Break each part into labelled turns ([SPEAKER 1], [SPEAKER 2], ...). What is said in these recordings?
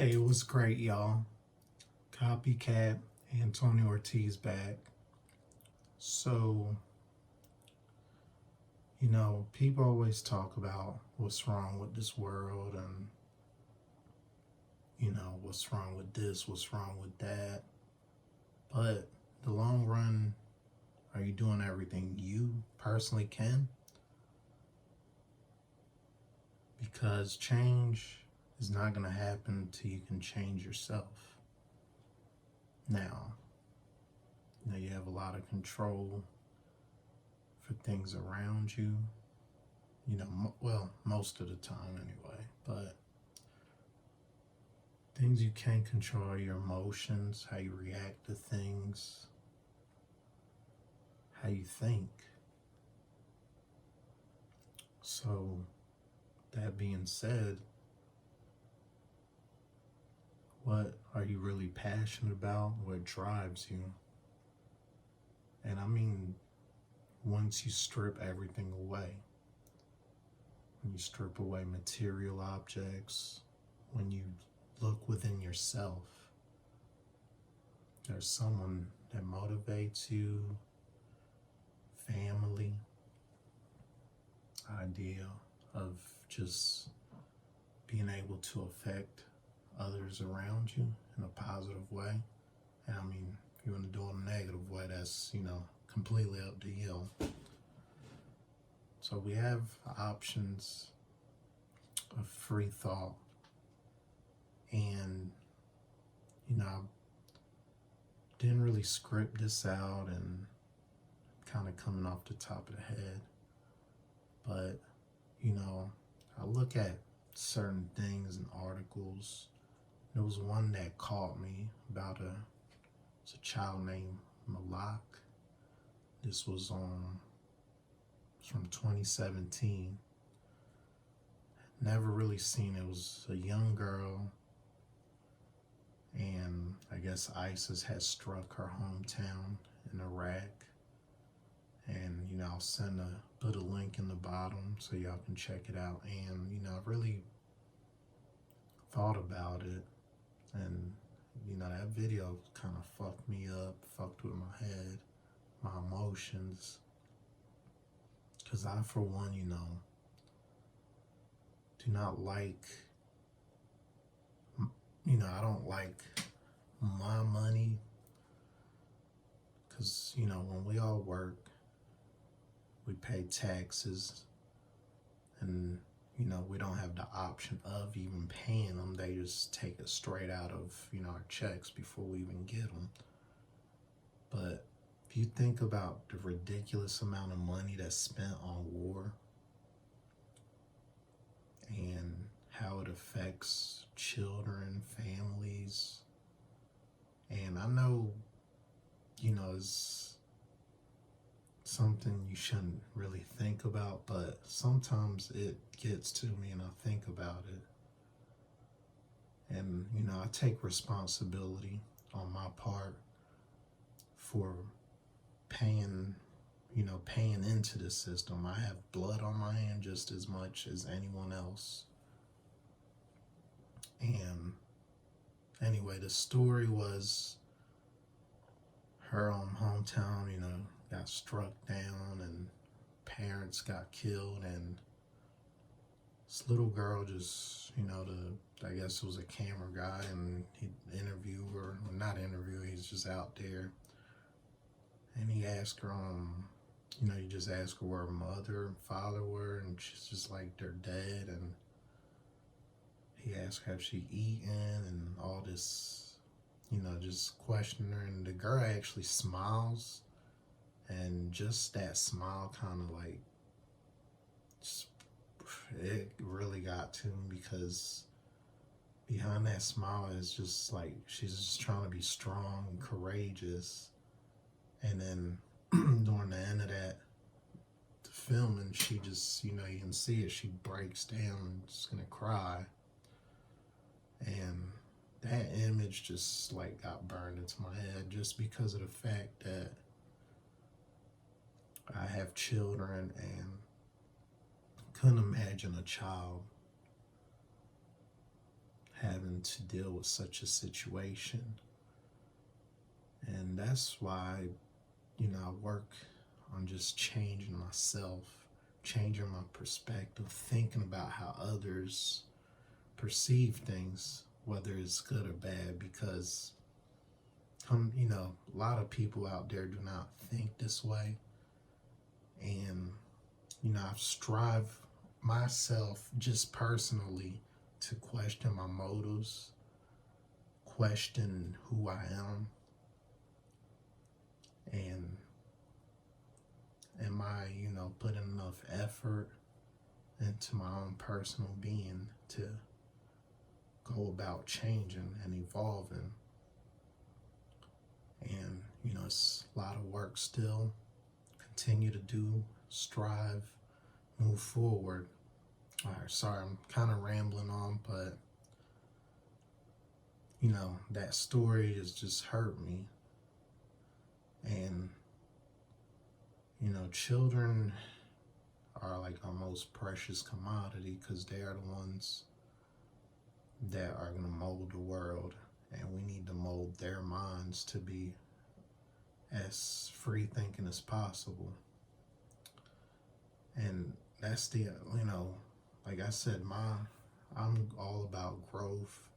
[SPEAKER 1] Hey, it was great, y'all. Copycat Antonio Ortiz back. So, people always talk about what's wrong with this world and, what's wrong with this, what's wrong with that. But the long run, are you doing everything you personally can? Because change is not going to happen until you can change yourself. Now, you have a lot of control for things around you, well, most of the time anyway, but things you can't control are your emotions, how you react to things, how you think. So, that being said, what are you really passionate about? What drives you? And I mean, once you strip everything away, when you strip away material objects, when you look within yourself, there's someone that motivates you, family, idea of just being able to affect others around you in a positive way. And I mean, if you want to do it in a negative way, that's, completely up to you. So we have options of free thought. And, I didn't really script this out and kind of coming off the top of the head. But, I look at certain things and articles. There was one that caught me about it's a child named Malak. This was from 2017. Never really seen it. It was a young girl, and I guess ISIS had struck her hometown in Iraq. And I'll put a link in the bottom so y'all can check it out. And I really thought about it, and that video kind of fucked me up, fucked with my head, my emotions, because I, for one, do not like, I don't like my money, because when we all work, we pay taxes, and we don't have the option of even paying them. They just take it straight out of our checks before we even get them. But if you think about the ridiculous amount of money that's spent on war and how it affects children, families, and I know it's something you shouldn't really think about, but sometimes it gets to me and I think about it. And, I take responsibility on my part for paying into the system. I have blood on my hand just as much as anyone else. And anyway, the story was her hometown, got struck down and parents got killed, and this little girl just, I guess it was a camera guy, and he interviewed her, well, not interview, he's just out there, and he asked her, you just ask her where her mother and father were, and she's just like, they're dead, and he asked her, have she eaten, and all this, just questioning her, and the girl actually smiles. And just that smile kind of like, it really got to me, because behind that smile is just like, she's just trying to be strong and courageous. And then during the end of the filming, she just, you can see it, she breaks down and just gonna cry. And that image just like got burned into my head, just because of the fact that I have children and couldn't imagine a child having to deal with such a situation. And that's why, I work on just changing myself, changing my perspective, thinking about how others perceive things, whether it's good or bad, because a lot of people out there do not think this way. And, I've strived myself just personally to question my motives, question who I am, and am I, putting enough effort into my own personal being to go about changing and evolving. And, it's a lot of work still. Continue to do, strive, move forward. All right, sorry, I'm kind of rambling on, but, that story has just hurt me. And, children are like our most precious commodity because they are the ones that are going to mold the world, and we need to mold their minds to be as free thinking as possible. And that's the, like I said, I'm all about growth,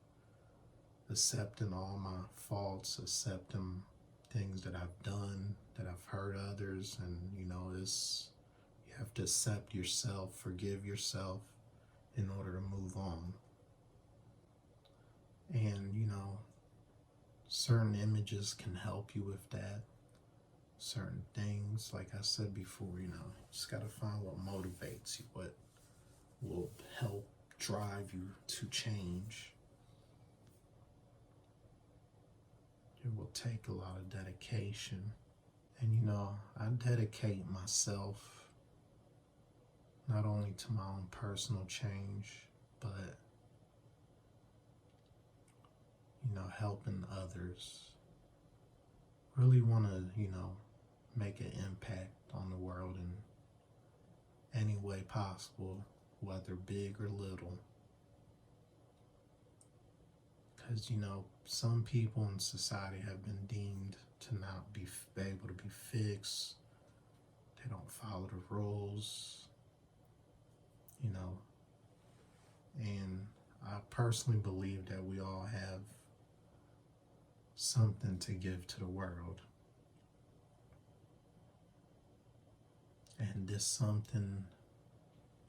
[SPEAKER 1] accepting all my faults, accepting things that I've done, that I've hurt others, and you have to accept yourself, forgive yourself in order to move on. And certain images can help you with that. Certain things, like I said before, you just gotta find what motivates you, what will help drive you to change. It will take a lot of dedication. And I dedicate myself not only to my own personal change, but helping others. Really want to, make an impact on the world in any way possible, whether big or little. Because, some people in society have been deemed to not be able to be fixed. They don't follow the rules, and I personally believe that we all have something to give to the world. And this something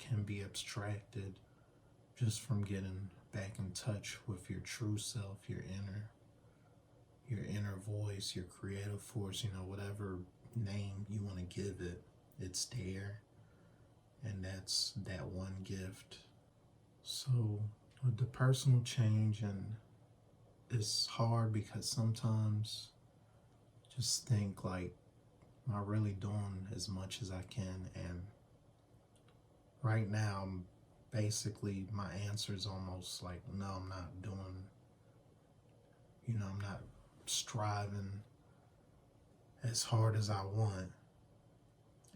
[SPEAKER 1] can be abstracted just from getting back in touch with your true self, your inner voice, your creative force, whatever name you want to give it, it's there. And that's that one gift. So with the personal change, and it's hard because sometimes just think like, am I really doing as much as I can? And right now, basically my answer is almost like, no, I'm not doing, I'm not striving as hard as I want.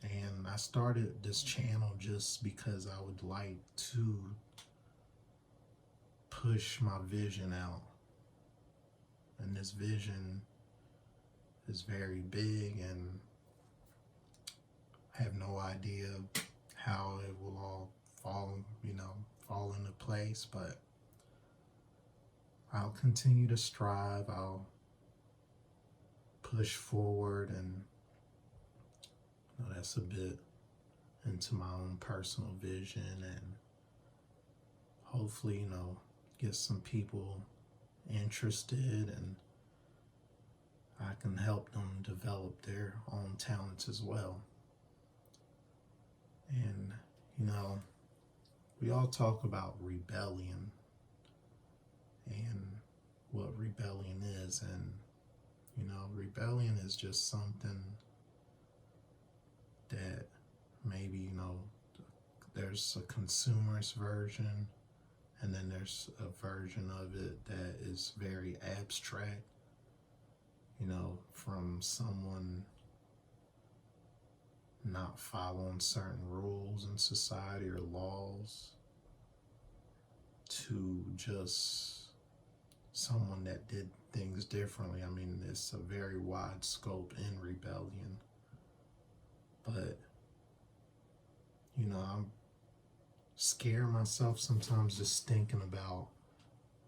[SPEAKER 1] And I started this channel just because I would like to push my vision out. And this vision is very big, and I have no idea how it will all fall into place, but I'll continue to strive. I'll push forward, and that's a bit into my own personal vision, and hopefully, get some people interested, and I can help them develop their own talents as well. And, we all talk about rebellion and what rebellion is. And, rebellion is just something that maybe, there's a consumerist version, and then there's a version of it that is very abstract, from someone not following certain rules in society or laws, to just someone that did things differently. I mean, it's a very wide scope in rebellion. But, I'm scared myself sometimes just thinking about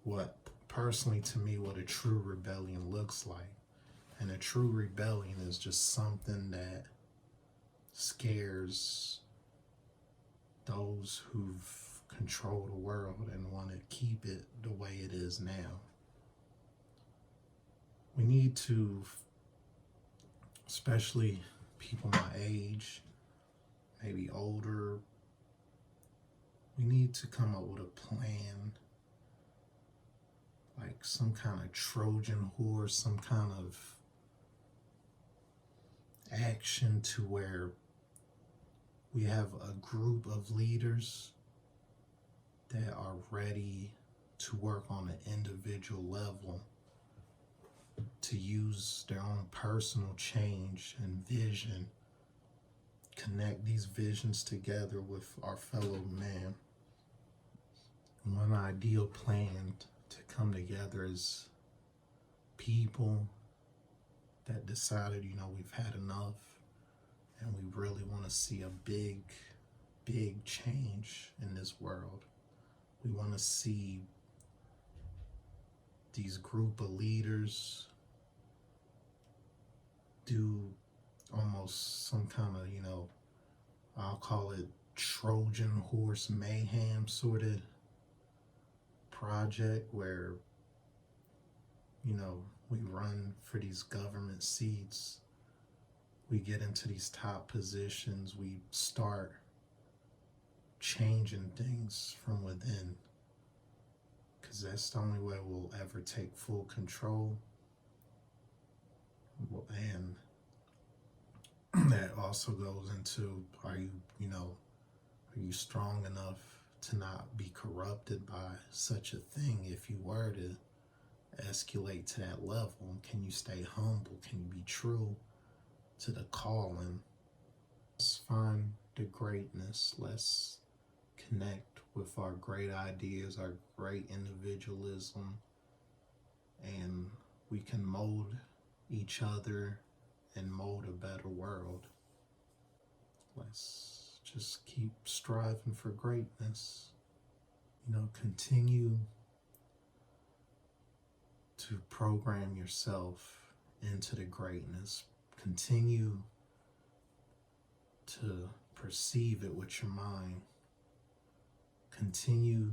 [SPEAKER 1] what, personally to me, what a true rebellion looks like. And a true rebellion is just something that scares those who've controlled the world and want to keep it the way it is now. We need to, especially people my age, maybe older, we need to come up with a plan, like some kind of Trojan horse, some kind of action to where we have a group of leaders that are ready to work on an individual level to use their own personal change and vision, connect these visions together with our fellow man. One ideal plan to come together is people that decided, we've had enough and we really want to see a big, big change in this world. We want to see these group of leaders do almost some kind of, I'll call it Trojan horse mayhem sort of project where, we run for these government seats, we get into these top positions, we start changing things from within, because that's the only way we'll ever take full control. And that also goes into, are you strong enough to not be corrupted by such a thing if you were to escalate to that level? Can you stay humble? Can you be true to the calling? Let's find the greatness. Let's connect with our great ideas, our great individualism, and we can mold each other and mold a better world. Let's just keep striving for greatness. Continue to program yourself into the greatness. Continue to perceive it with your mind. Continue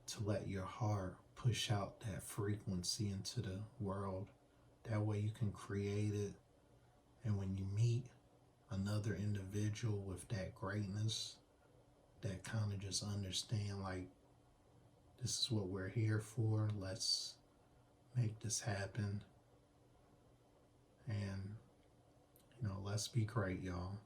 [SPEAKER 1] to let your heart push out that frequency into the world. That way you can create it. And when you meet another individual with that greatness, that kind of just understand, like, this is what we're here for. Let's make this happen. And, let's be great, y'all.